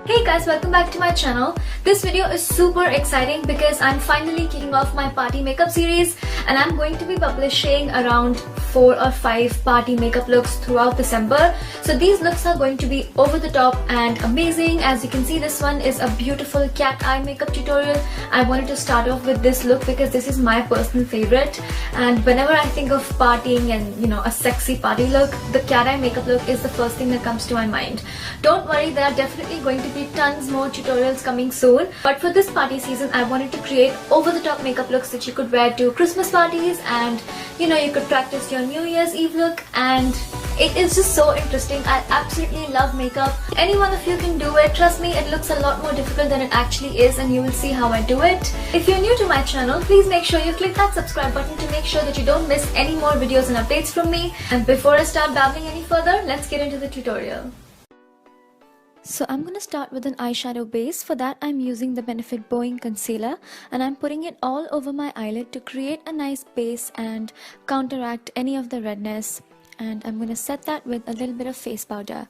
Hey guys, welcome back to my channel. This video is super exciting because I'm finally kicking off my party makeup series and I'm going to be publishing around 4 or 5 party makeup looks throughout December. So these looks are going to be over the top and amazing. As you can see, this one is a beautiful cat eye makeup tutorial. I wanted to start off with this look because this is my personal favorite, and whenever I think of partying and a sexy party look, the cat eye makeup look is the first thing that comes to my mind. Don't worry, there are definitely going to be tons more tutorials coming soon, but for this party season I wanted to create over the top makeup looks that you could wear to Christmas parties, and you could practice your New Year's Eve look, and it is just so interesting. I absolutely love makeup. Any one of you can do it. Trust me, it looks a lot more difficult than it actually is, and you will see how I do it. If you're new to my channel, please make sure you click that subscribe button to make sure that you don't miss any more videos and updates from me. And before I start babbling any further, let's get into the tutorial. So I'm going to start with an eyeshadow base. For that I'm using the Benefit Bowing Concealer, and I'm putting it all over my eyelid to create a nice base and counteract any of the redness. And I'm going to set that with a little bit of face powder.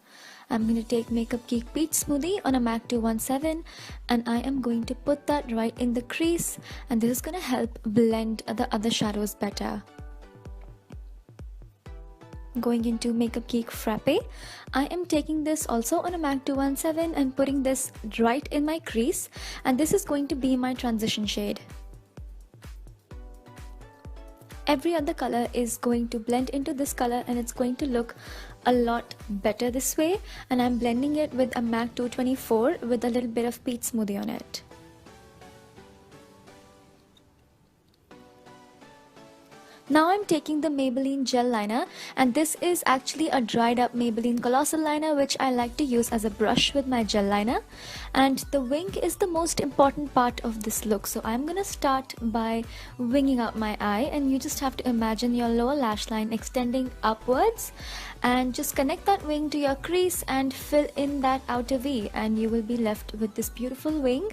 I'm going to take Makeup Geek Peach Smoothie on a MAC 217, and I am going to put that right in the crease, and this is going to help blend the other shadows better. Going into Makeup Geek Frappe, I am taking this also on a MAC 217 and putting this right in my crease, and this is going to be my transition shade. Every other color is going to blend into this color, and it's going to look a lot better this way, and I'm blending it with a MAC 224 with a little bit of peach smoothie on it. Now I'm taking the Maybelline gel liner, and this is actually a dried up Maybelline Colossal liner which I like to use as a brush with my gel liner. And the wing is the most important part of this look, so I'm gonna start by winging out my eye, and you just have to imagine your lower lash line extending upwards, and just connect that wing to your crease and fill in that outer V, and you will be left with this beautiful wing.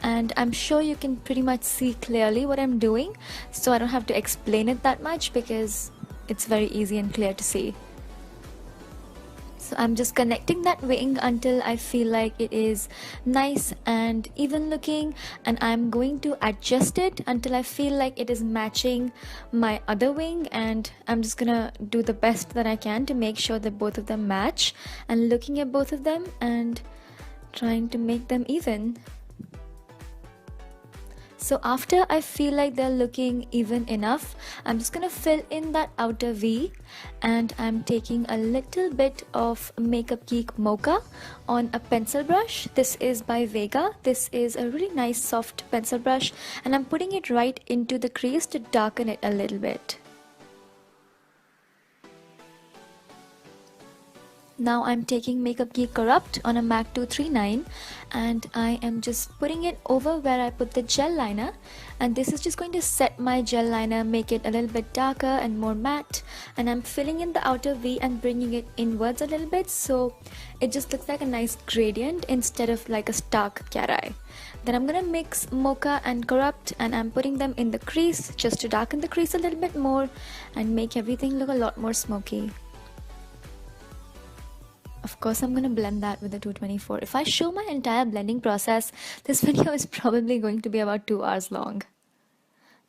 And I'm sure you can pretty much see clearly what I'm doing, so I don't have to explain it that much because it's very easy and clear to see. So I'm just connecting that wing until I feel like it is nice and even looking, and I'm going to adjust it until I feel like it is matching my other wing, and I'm just gonna do the best that I can to make sure that both of them match, and looking at both of them and trying to make them even. So after I feel like they're looking even enough, I'm just gonna fill in that outer V, and I'm taking a little bit of Makeup Geek Mocha on a pencil brush. This is by Vega. This is a really nice soft pencil brush, and I'm putting it right into the crease to darken it a little bit. Now I'm taking Makeup Geek Corrupt on a MAC 239, and I am just putting it over where I put the gel liner, and this is just going to set my gel liner, make it a little bit darker and more matte, and I'm filling in the outer V and bringing it inwards a little bit so it just looks like a nice gradient instead of like a stark cat eye. Then I'm gonna mix Mocha and Corrupt, and I'm putting them in the crease just to darken the crease a little bit more and make everything look a lot more smoky. Of course, I'm going to blend that with the 224. If I show my entire blending process, this video is probably going to be about 2 hours long.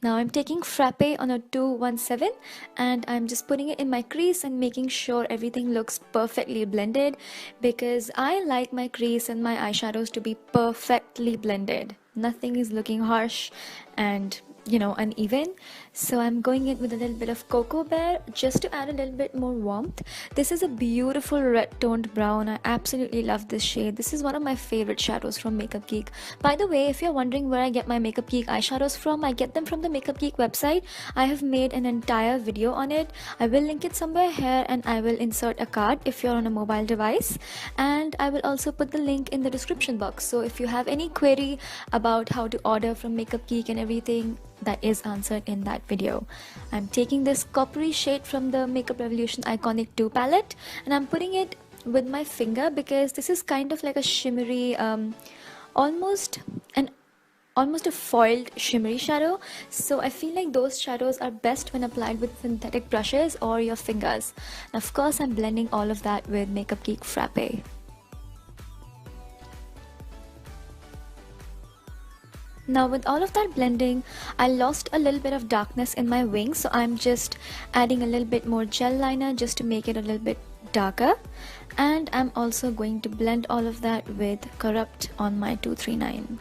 Now I'm taking Frappe on a 217, and I'm just putting it in my crease and making sure everything looks perfectly blended, because I like my crease and my eyeshadows to be perfectly blended. Nothing is looking harsh and uneven. So I'm going in with a little bit of Cocoa Bear just to add a little bit more warmth. This is a beautiful red toned brown. I absolutely love this shade. This is one of my favorite shadows from Makeup Geek. By the way, if you're wondering where I get my Makeup Geek eyeshadows from, I get them from the Makeup Geek website. I have made an entire video on it. I will link it somewhere here, and I will insert a card if you're on a mobile device, and I will also put the link in the description box. So if you have any query about how to order from Makeup Geek and everything, that is answered in that video. I'm taking this coppery shade from the Makeup Revolution Iconic 2 palette, and I'm putting it with my finger because this is kind of like a shimmery, almost a foiled shimmery shadow. So I feel like those shadows are best when applied with synthetic brushes or your fingers. And of course, I'm blending all of that with Makeup Geek Frappe. Now with all of that blending, I lost a little bit of darkness in my wing, so I'm just adding a little bit more gel liner just to make it a little bit darker. And I'm also going to blend all of that with Corrupt on my 239.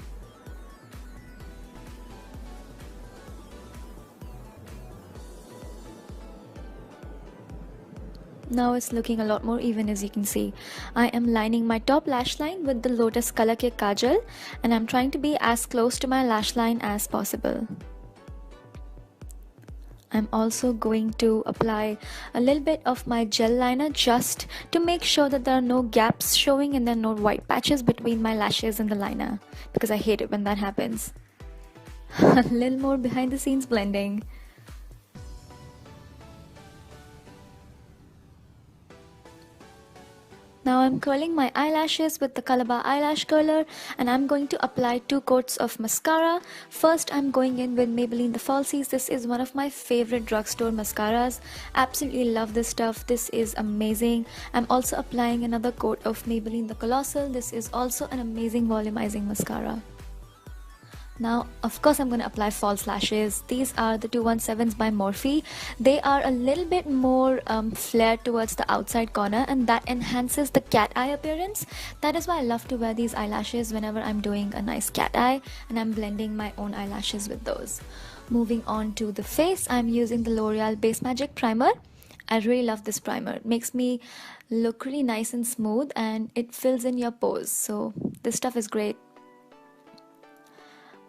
Now it's looking a lot more even, as you can see. I am lining my top lash line with the Lotus Color Ke Kajal, and I'm trying to be as close to my lash line as possible. I'm also going to apply a little bit of my gel liner just to make sure that there are no gaps showing and there are no white patches between my lashes and the liner, because I hate it when that happens. A little more behind the scenes blending. Now I'm curling my eyelashes with the Calabar eyelash curler, and I'm going to apply 2 coats of mascara. First I'm going in with Maybelline The Falsies. This is one of my favorite drugstore mascaras. Absolutely love this stuff. This is amazing. I'm also applying another coat of Maybelline The Colossal. This is also an amazing volumizing mascara. Now, of course, I'm going to apply false lashes. These are the 217s by Morphe. They are a little bit more flared towards the outside corner, and that enhances the cat eye appearance. That is why I love to wear these eyelashes whenever I'm doing a nice cat eye, and I'm blending my own eyelashes with those. Moving on to the face, I'm using the L'Oreal Base Magic Primer. I really love this primer. It makes me look really nice and smooth, and it fills in your pores. So this stuff is great.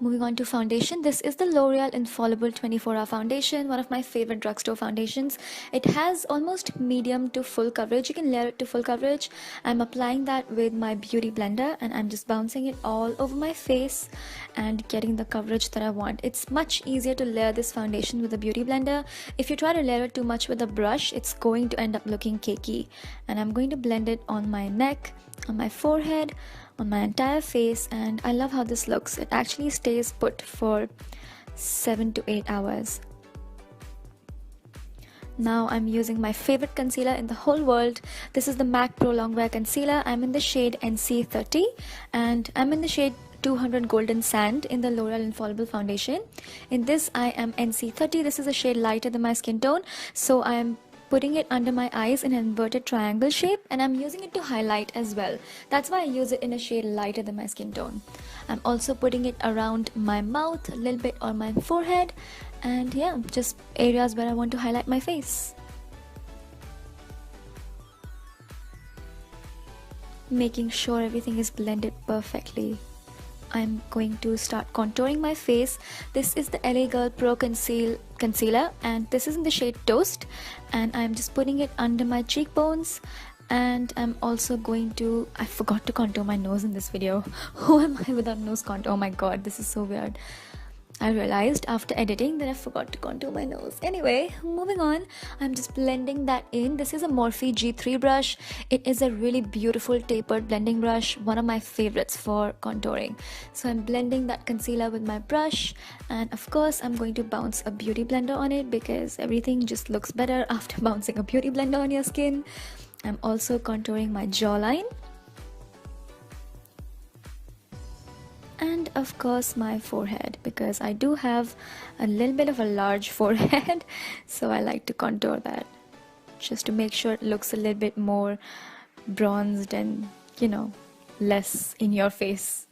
Moving on to foundation, this is the L'Oreal Infallible 24-Hour Foundation, one of my favorite drugstore foundations. It has almost medium to full coverage. You can layer it to full coverage. I'm applying that with my beauty blender, and I'm just bouncing it all over my face and getting the coverage that I want. It's much easier to layer this foundation with a beauty blender. If you try to layer it too much with a brush, it's going to end up looking cakey. And I'm going to blend it on my neck, on my forehead, on my entire face, and I love how this looks. It actually stays put for 7 to 8 hours. Now I'm using my favorite concealer in the whole world. This is the MAC Pro Longwear Concealer. I'm in the shade NC30, and I'm in the shade 200 Golden Sand in the L'Oreal Infallible Foundation. In this I am NC30. This is a shade lighter than my skin tone, so I'm putting it under my eyes in an inverted triangle shape, and I'm using it to highlight as well. That's why I use it in a shade lighter than my skin tone. I'm also putting it around my mouth, a little bit on my forehead, and yeah, just areas where I want to highlight my face. Making sure everything is blended perfectly. I'm going to start contouring my face. This is the LA Girl Pro Concealer, and this is in the shade Toast, and I'm just putting it under my cheekbones. And I'm also going to, I forgot to contour my nose in this video. Who am I without nose contour? Oh my god, this is so weird. I realized after editing that I forgot to contour my nose. Anyway, moving on, I'm just blending that in. This is a Morphe G3 brush. It is a really beautiful tapered blending brush, one of my favorites for contouring. So I'm blending that concealer with my brush, and of course I'm going to bounce a beauty blender on it because everything just looks better after bouncing a beauty blender on your skin. I'm also contouring my jawline, and of course my forehead, because I do have a little bit of a large forehead, so I like to contour that just to make sure it looks a little bit more bronzed and, you know, less in your face.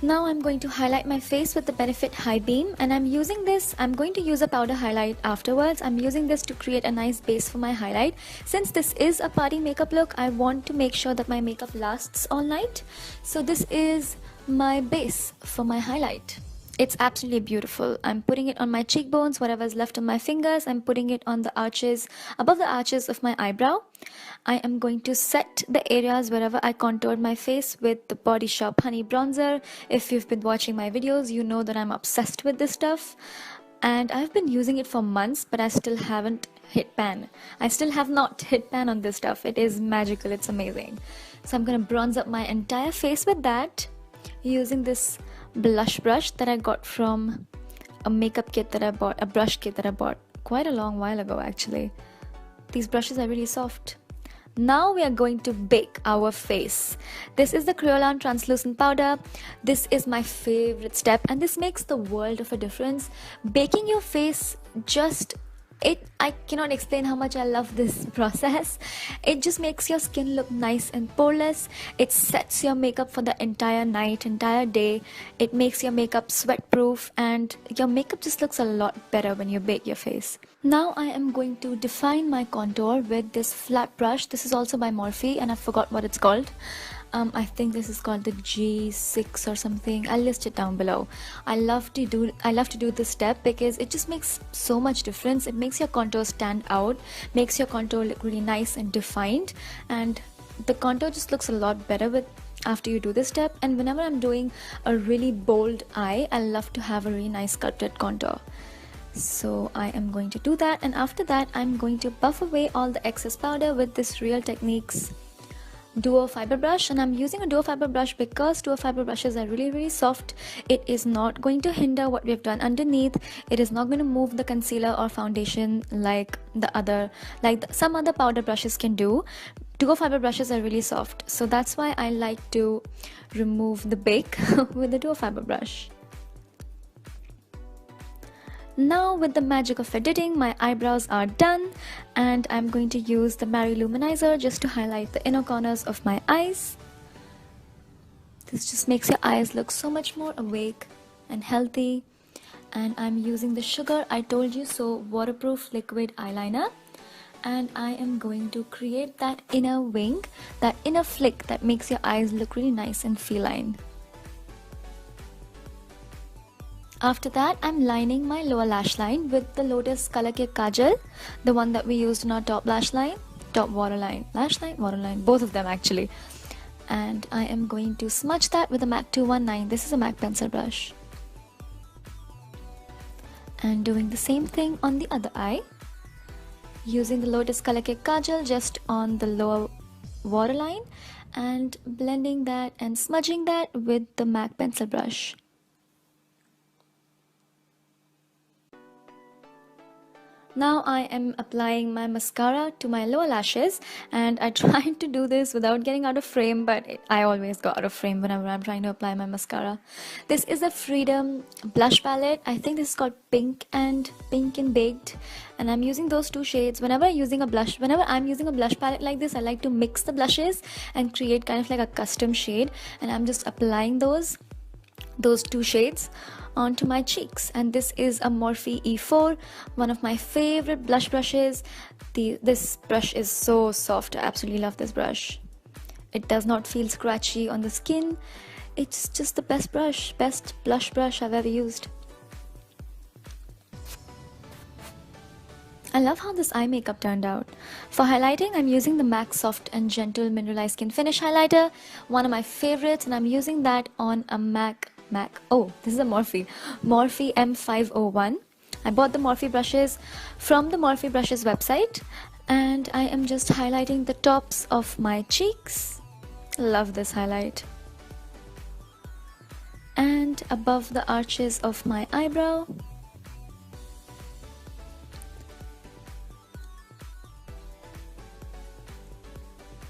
Now I'm going to highlight my face with the Benefit High Beam, and I'm using this, I'm going to use a powder highlight afterwards. I'm using this to create a nice base for my highlight. Since this is a party makeup look, I want to make sure that my makeup lasts all night. So this is my base for my highlight. It's absolutely beautiful. I'm putting it on my cheekbones, whatever is left on my fingers. I'm putting it on the arches, above the arches of my eyebrow. I am going to set the areas wherever I contoured my face with the Body Shop Honey Bronzer. If you've been watching my videos, you know that I'm obsessed with this stuff. And I've been using it for months, but I still haven't hit pan. I still have not hit pan on this stuff. It is magical. It's amazing. So I'm going to bronze up my entire face with that, using this blush brush that I got from a makeup kit that I bought, a brush kit that I bought quite a long while ago actually. These brushes are really soft. Now we are going to bake our face. This is the Kryolan translucent powder. This is my favorite step and this makes the world of a difference. Baking your face I cannot explain how much I love this process. It just makes your skin look nice and poreless. It sets your makeup for the entire night, entire day. It makes your makeup sweat proof and your makeup just looks a lot better when you bake your face. Now I am going to define my contour with this flat brush. This is also by Morphe and I forgot what it's called. I think this is called the G6 or something. I'll list it down below. I love to do this step because it just makes so much difference. It makes your contour stand out, makes your contour look really nice and defined, and the contour just looks a lot better after you do this step. And whenever I'm doing a really bold eye, I love to have a really nice sculpted contour. So I am going to do that, and after that I'm going to buff away all the excess powder with this Real Techniques duo fiber brush. And I'm using a duo fiber brush because duo fiber brushes are really soft. It is not going to hinder what we have done underneath. It is not going to move the concealer or foundation like some other powder brushes can do. Duo fiber brushes are really soft, so that's why I like to remove the bake with the duo fiber brush. Now with the magic of editing, my eyebrows are done and I'm going to use the Mary Luminizer just to highlight the inner corners of my eyes. This just makes your eyes look so much more awake and healthy. And I'm using the Sugar I Told You So waterproof liquid eyeliner. And I am going to create that inner wing, that inner flick that makes your eyes look really nice and feline. After that, I'm lining my lower lash line with the Lotus Color Cake Kajal, the one that we used in our top waterline, both of them actually. And I am going to smudge that with a MAC 219. This is a MAC pencil brush. And doing the same thing on the other eye, using the Lotus Color Cake Kajal just on the lower waterline and blending that and smudging that with the MAC pencil brush. Now I am applying my mascara to my lower lashes, and I tried to do this without getting out of frame, but I always go out of frame whenever I'm trying to apply my mascara. This is a Freedom blush palette. I think this is called Pink and Baked, and I'm using those two shades. Whenever I'm using a blush palette like this, I like to mix the blushes and create kind of like a custom shade, and I'm just applying those two shades onto my cheeks. And this is a Morphe E4, one of my favorite blush brushes. This brush is so soft. I absolutely love this brush. It does not feel scratchy on the skin. It's just the best blush brush I've ever used. I love how this eye makeup turned out. For highlighting, I'm using the MAC Soft and Gentle Mineralized Skin Finish highlighter, one of my favorites, and I'm using that on a this is a Morphe M501. I bought the Morphe brushes from the Morphe brushes website, and I am just highlighting the tops of my cheeks. Love this highlight. And above the arches of my eyebrow.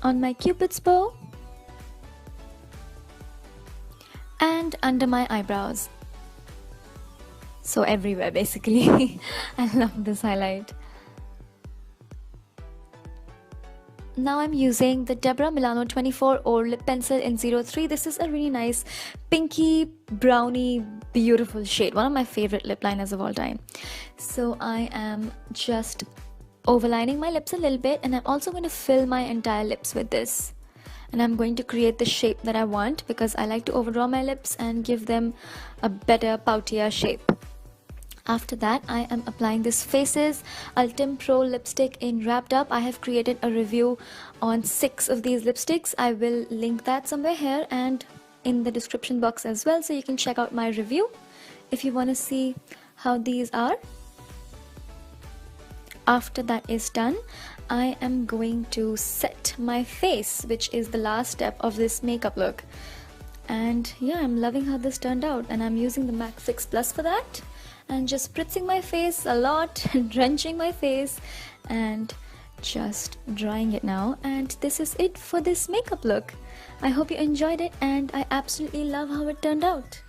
On my cupid's bow. And under my eyebrows. So everywhere basically. I love this highlight. Now I'm using the Deborah Milano 24 Or Lip Pencil in 03. This is a really nice pinky brownie beautiful shade, one of my favorite lip liners of all time. So I am just overlining my lips a little bit, and I'm also going to fill my entire lips with this. And I'm going to create the shape that I want because I like to overdraw my lips and give them a better poutier shape. After that, I am applying this Faces Ultim Pro lipstick in Wrapped Up. I have created a review on 6 of these lipsticks. I will link that somewhere here and in the description box as well, so you can check out my review if you want to see how these are. After that is done, I am going to set my face, which is the last step of this makeup look. And yeah, I'm loving how this turned out, and I'm using the MAC Fix Plus for that. and just spritzing my face a lot, drenching my face and just drying it now. And this is it for this makeup look. I hope you enjoyed it, and I absolutely love how it turned out.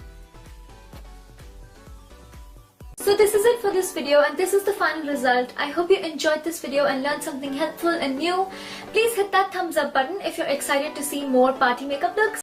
So this is it for this video, and this is the final result. I hope you enjoyed this video and learned something helpful and new. Please hit that thumbs up button if you're excited to see more party makeup looks.